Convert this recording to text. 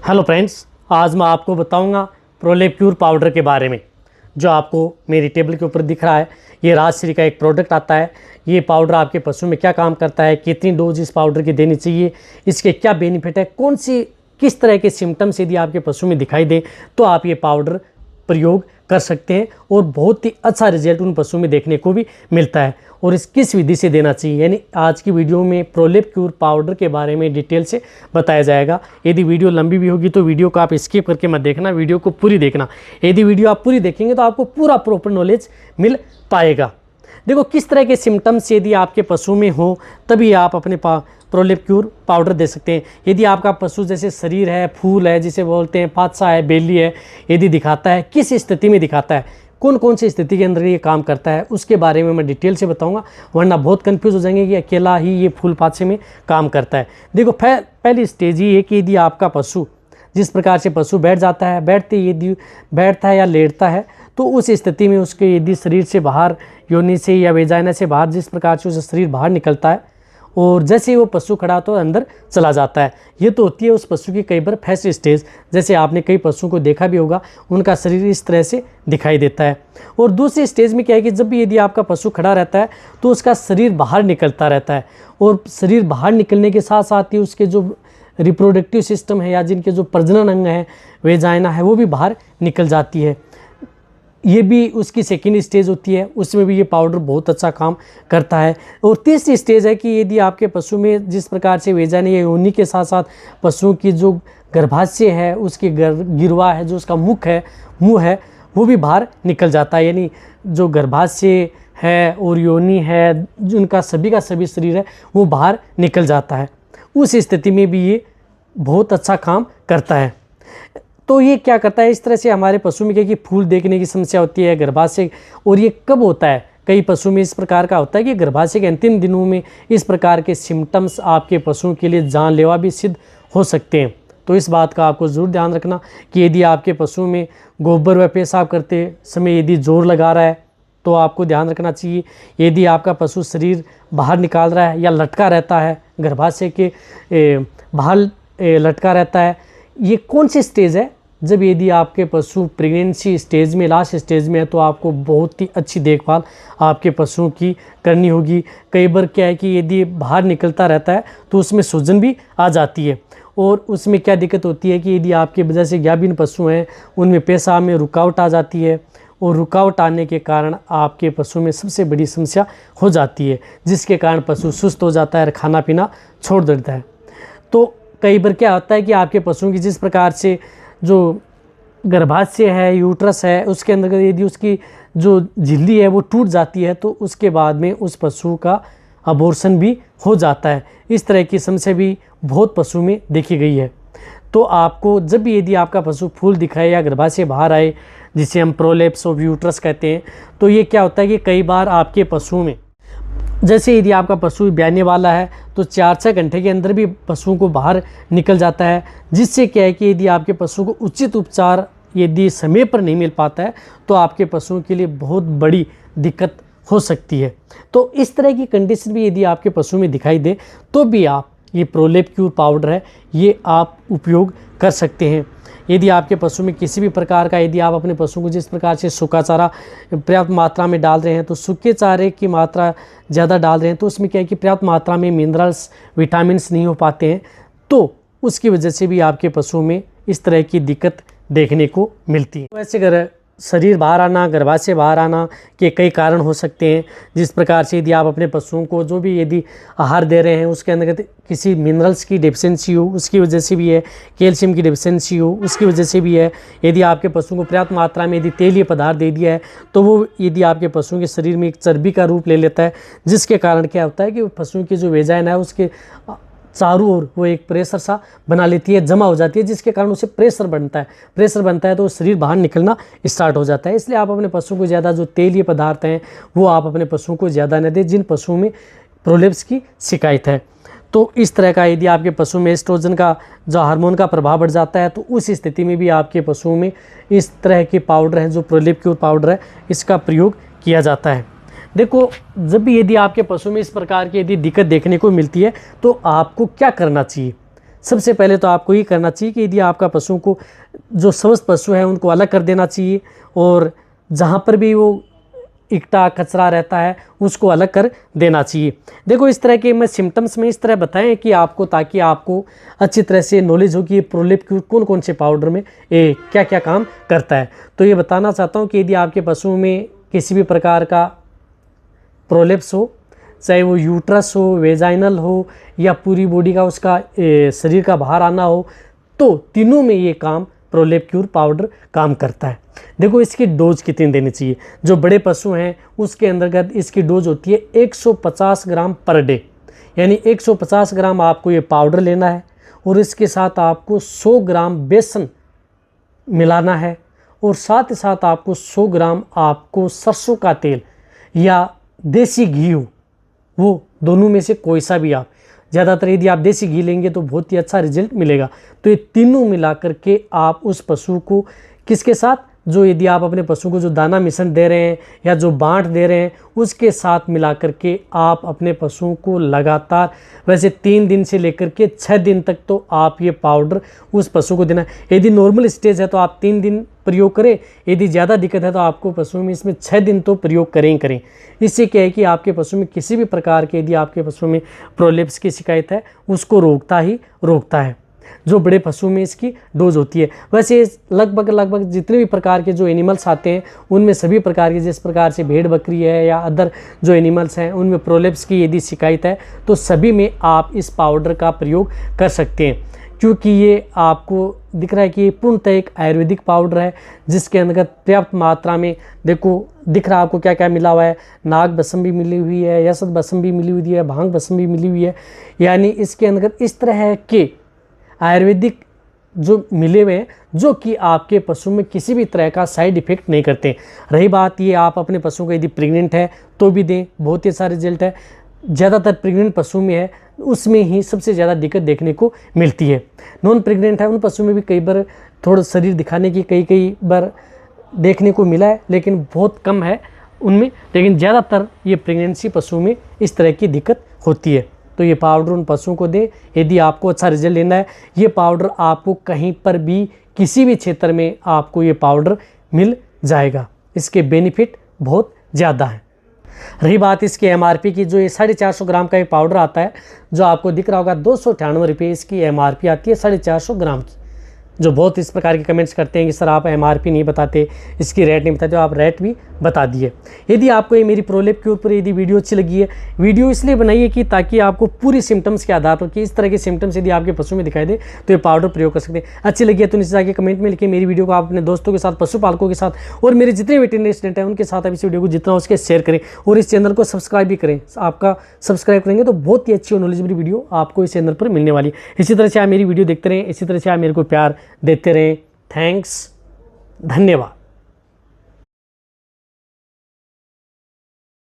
Hello friends, आज मैं आपको बताऊंगा प्रोलेप क्यूर पाउडर के बारे में। जो आपको मेरी टेबल के ऊपर दिख रहा है, ये राजश्री का एक प्रोडक्ट आता है। ये पाउडर आपके पशु में क्या काम करता है, कितनी डोज इस पाउडर की देनी चाहिए, इसके क्या बेनिफिट है, किस तरह के सिम्टम्स यदि आपके पशु में दिखाई दे तो आप ये पाउडर प्रयोग कर सकते हैं और बहुत ही अच्छा रिजल्ट उन पशुओं में देखने को भी मिलता है। और किस विधि से देना चाहिए, यानी आज की वीडियो में प्रोलेप क्यूर पाउडर के बारे में डिटेल से बताया जाएगा। यदि वीडियो लंबी भी होगी तो वीडियो को आप स्किप करके मत देखना, वीडियो को पूरी देखना। यदि वीडियो आप पूरी देखेंगे तो आपको पूरा प्रॉपर नॉलेज मिल पाएगा। देखो, किस तरह के सिम्टम्स यदि आपके पशु में हो तभी आप अपने प्रोलेप क्यूर पाउडर दे सकते हैं। यदि आपका पशु जैसे शरीर है, फूल है जिसे बोलते हैं, पादसा है, बेली है, यदि दिखाता है, किस स्थिति में दिखाता है, कौन कौन सी स्थिति के अंदर ये काम करता है, उसके बारे में मैं डिटेल से बताऊंगा, वरना बहुत कंफ्यूज हो जाएंगे कि अकेला ही ये फूल पादसे में काम करता है। देखो, पहली स्टेज ये है कि यदि आपका पशु जिस प्रकार से पशु बैठ जाता है, यदि बैठता है या लेटता है तो उस स्थिति में उसके यदि शरीर से बाहर, योनि से या वेजाइना से बाहर जिस प्रकार से उसका शरीर बाहर निकलता है और जैसे ही वो पशु खड़ा तो अंदर चला जाता है, ये तो होती है उस पशु की कई बार फर्स्ट स्टेज। जैसे आपने कई पशुओं को देखा भी होगा, उनका शरीर इस तरह से दिखाई देता है। और दूसरी स्टेज में क्या है कि जब भी यदि आपका पशु खड़ा रहता है तो उसका शरीर बाहर निकलता रहता है और शरीर बाहर निकलने के साथ साथ ही उसके जो रिप्रोडक्टिव सिस्टम है या जिनके जो प्रजनन अंग है, वेजाइना है, वो भी बाहर निकल जाती है। ये भी उसकी सेकेंड स्टेज होती है, उसमें भी ये पाउडर बहुत अच्छा काम करता है। और तीसरी स्टेज है कि यदि आपके पशु में जिस प्रकार से वेजाइना या योनि के साथ साथ पशुओं की जो गर्भाशय है, उसकी गिरवा है, जो उसका मुंह है, वो भी बाहर निकल जाता है। यानी जो गर्भाशय है और योनि है, जिनका सभी का सभी शरीर है, वो बाहर निकल जाता है। उस स्थिति में भी ये बहुत अच्छा काम करता है। तो ये क्या करता है, इस तरह से हमारे पशु में क्या कि फूल देखने की समस्या होती है, गर्भाशय, और ये कब होता है, कई पशु में इस प्रकार का होता है कि गर्भाशय के अंतिम दिनों में इस प्रकार के सिम्टम्स आपके पशुओं के लिए जानलेवा भी सिद्ध हो सकते हैं। तो इस बात का आपको ज़रूर ध्यान रखना कि यदि आपके पशु में गोबर व पेशाब करते समय यदि जोर लगा रहा है तो आपको ध्यान रखना चाहिए। यदि आपका पशु शरीर बाहर निकाल रहा है या लटका रहता है, गर्भाशय के बाहर लटका रहता है, ये कौन सी स्टेज है, जब यदि आपके पशु प्रेगनेंसी स्टेज में, लास्ट स्टेज में है, तो आपको बहुत ही अच्छी देखभाल आपके पशुओं की करनी होगी। कई बार क्या है कि यदि बाहर निकलता रहता है तो उसमें सूजन भी आ जाती है और उसमें क्या दिक्कत होती है कि यदि आपके वजह से गाभिन पशु हैं उनमें पेशाब में रुकावट आ जाती है और रुकावट आने के कारण आपके पशु में सबसे बड़ी समस्या हो जाती है, जिसके कारण पशु सुस्त हो जाता है और खाना पीना छोड़ देता है। तो कई बार क्या होता है कि आपके पशुओं की जिस प्रकार से जो गर्भाशय है, यूट्रस है, उसके अंदर यदि उसकी जो झिल्ली है वो टूट जाती है तो उसके बाद में उस पशु का अबॉर्शन भी हो जाता है। इस तरह की समस्या भी बहुत पशु में देखी गई है। तो आपको जब भी यदि आपका पशु फूल दिखाए या गर्भाशय बाहर आए, जिसे हम प्रोलेप्स ऑफ यूट्रस कहते हैं, तो ये क्या होता है कि कई बार आपके पशुओं में, जैसे यदि आपका पशु ब्याने वाला है तो 4-6 घंटे के अंदर भी पशुओं को बाहर निकल जाता है, जिससे क्या है कि यदि आपके पशु को उचित उपचार यदि समय पर नहीं मिल पाता है तो आपके पशुओं के लिए बहुत बड़ी दिक्कत हो सकती है। तो इस तरह की कंडीशन भी यदि आपके पशु में दिखाई दे तो भी आप ये प्रोलेप क्यूर पाउडर है, ये आप उपयोग कर सकते हैं। यदि आपके पशु में किसी भी प्रकार का, यदि आप अपने पशु को जिस प्रकार से सूखा चारा पर्याप्त मात्रा में डाल रहे हैं तो सूखे चारे की मात्रा ज़्यादा डाल रहे हैं तो उसमें क्या है कि पर्याप्त मात्रा में मिनरल्स, विटामिन्स नहीं हो पाते हैं, तो उसकी वजह से भी आपके पशुओं में इस तरह की दिक्कत देखने को मिलती है। वैसे अगर शरीर बाहर आना, गर्भाशय बाहर आना के कई कारण हो सकते हैं। जिस प्रकार से यदि आप अपने पशुओं को जो भी यदि आहार दे रहे हैं उसके अंदर किसी मिनरल्स की डेफिशिएंसी हो, उसकी वजह से भी है, कैल्शियम की डेफिशिएंसी हो, उसकी वजह से भी है। यदि आपके पशुओं को पर्याप्त मात्रा में यदि तेलीय पदार्थ दे दिया है तो वो यदि आपके पशुओं के शरीर में एक चर्बी का रूप ले लेता है, जिसके कारण क्या होता है कि पशुओं की जो वेजाइना है उसके चारों ओर वो एक प्रेशर सा बना लेती है, जमा हो जाती है, जिसके कारण उसे प्रेशर बनता है तो शरीर बाहर निकलना स्टार्ट हो जाता है। इसलिए आप अपने पशुओं को ज़्यादा जो तेलीय पदार्थ हैं वो आप अपने पशुओं को ज़्यादा न दें जिन पशुओं में प्रोलेप्स की शिकायत है। तो इस तरह का यदि आपके पशु में एस्ट्रोजन का जो हार्मोन का प्रभाव बढ़ जाता है तो उस स्थिति में भी आपके पशुओं में इस तरह के पाउडर हैं, जो प्रोलेप क्यूर पाउडर है, इसका प्रयोग किया जाता है। देखो, जब भी यदि आपके पशु में इस प्रकार की यदि दिक्कत देखने को मिलती है तो आपको क्या करना चाहिए। सबसे पहले तो आपको ये करना चाहिए कि यदि आपका पशुओं को जो स्वस्थ पशु है उनको अलग कर देना चाहिए, और जहाँ पर भी वो इकट्ठा कचरा रहता है उसको अलग कर देना चाहिए। देखो इस तरह के मैं सिम्टम्स में इस तरह बताएं कि आपको, ताकि आपको अच्छी तरह से नॉलेज हो कि ये प्रोलिप क्यूर कौन कौन से पाउडर में क्या क्या काम करता है। तो ये बताना चाहता हूँ कि यदि आपके पशुओं में किसी भी प्रकार का प्रोलेप्स हो, चाहे वो यूट्रस हो, वेजाइनल हो, या पूरी बॉडी का उसका शरीर का बाहर आना हो, तो तीनों में ये काम प्रोलेप क्यूर पाउडर काम करता है। देखो इसकी डोज कितनी देनी चाहिए। जो बड़े पशु हैं उसके अंतर्गत इसकी डोज होती है 150 ग्राम पर डे, यानी 150 ग्राम आपको ये पाउडर लेना है, और इसके साथ आपको 100 ग्राम बेसन मिलाना है, और साथ ही साथ आपको 100 ग्राम आपको सरसों का तेल या देसी घी हो, वो दोनों में से कोई सा भी आप, ज़्यादातर यदि आप देसी घी लेंगे तो बहुत ही अच्छा रिजल्ट मिलेगा। तो ये तीनों मिला करके आप उस पशु को किसके साथ, जो यदि आप अपने पशु को जो दाना मिश्रण दे रहे हैं या जो बांट दे रहे हैं उसके साथ मिला करके आप अपने पशुओं को लगातार, वैसे 3 दिन से लेकर के 6 दिन तक तो आप ये पाउडर उस पशु को देना। यदि नॉर्मल स्टेज है तो आप 3 दिन प्रयोग करें, यदि ज़्यादा दिक्कत है तो आपको पशुओं में इसमें 6 दिन तो प्रयोग करें ही करें। इससे क्या है कि आपके पशु में किसी भी प्रकार के, यदि आपके पशु में प्रोलेप्स की शिकायत है उसको रोकता ही रोकता है। जो बड़े पशु में इसकी डोज होती है, वैसे लगभग जितने भी प्रकार के जो एनिमल्स आते हैं उनमें सभी प्रकार के, जिस प्रकार से भेड़ बकरी है या अदर जो एनिमल्स हैं उनमें प्रोलेप्स की यदि शिकायत है तो सभी में आप इस पाउडर का प्रयोग कर सकते हैं, क्योंकि ये आपको दिख रहा है कि ये पूर्णतः एक आयुर्वेदिक पाउडर है जिसके अंतर्गत पर्याप्त मात्रा में, देखो दिख रहा है आपको क्या क्या मिला हुआ है, नाग भस्म भी मिली हुई है, यसद भस्म भी मिली हुई है, भांग भस्म भी मिली हुई है, यानी इसके अंतर्गत इस तरह है कि आयुर्वेदिक जो मिले हुए हैं जो कि आपके पशु में किसी भी तरह का साइड इफेक्ट नहीं करते। रही बात ये आप अपने पशु को यदि प्रेग्नेंट है तो भी दें, बहुत ही अच्छा रिजल्ट है। ज़्यादातर प्रेग्नेंट पशु में है उसमें ही सबसे ज़्यादा दिक्कत देखने को मिलती है। नॉन प्रेग्नेंट है उन पशु में भी कई बार थोड़ा शरीर दिखाने की कई बार देखने को मिला है, लेकिन बहुत कम है उनमें, लेकिन ज़्यादातर ये प्रेगनेंसी पशु में इस तरह की दिक्कत होती है। तो ये पाउडर उन पशुओं को दें यदि आपको अच्छा रिजल्ट लेना है। ये पाउडर आपको कहीं पर भी किसी भी क्षेत्र में आपको ये पाउडर मिल जाएगा, इसके बेनिफिट बहुत ज़्यादा हैं। रही बात इसके एमआरपी की, जो ये 450 ग्राम का ये पाउडर आता है जो आपको दिख रहा होगा 298 रुपये इसकी एमआरपी आती है 450 ग्राम की। जो बहुत इस प्रकार के कमेंट्स करते हैं कि सर आप एमआरपी नहीं बताते, इसकी रेट नहीं बताते, आप रेट भी बता दिए। यदि आपको ये मेरी प्रोलेप के ऊपर यदि वीडियो अच्छी लगी है, वीडियो इसलिए बनाई है कि ताकि आपको पूरी सिम्टम्स के आधार पर कि इस तरह के सिम्टम्स यदि आपके पशु में दिखाई दे तो ये पाउडर प्रयोग कर सकते हैं। अच्छी लगी है तो नीचे जाके कमेंट में लिखिए। मेरी वीडियो को आप अपने दोस्तों के साथ, पशुपालकों के साथ और मेरे जितने वेटरनरी स्टूडेंट हैं उनके साथ आप इस वीडियो को जितना उसके शेयर करें और इस चैनल को सब्सक्राइब भी करें। आपका सब्सक्राइब करेंगे तो बहुत ही अच्छी और नॉलेजेबल वीडियो आपको इस चैनल पर मिलने वाली है। इसी तरह से आप मेरी वीडियो देखते रहें, इसी तरह से आप मेरे को प्यार देते रहें। थैंक्स, धन्यवाद।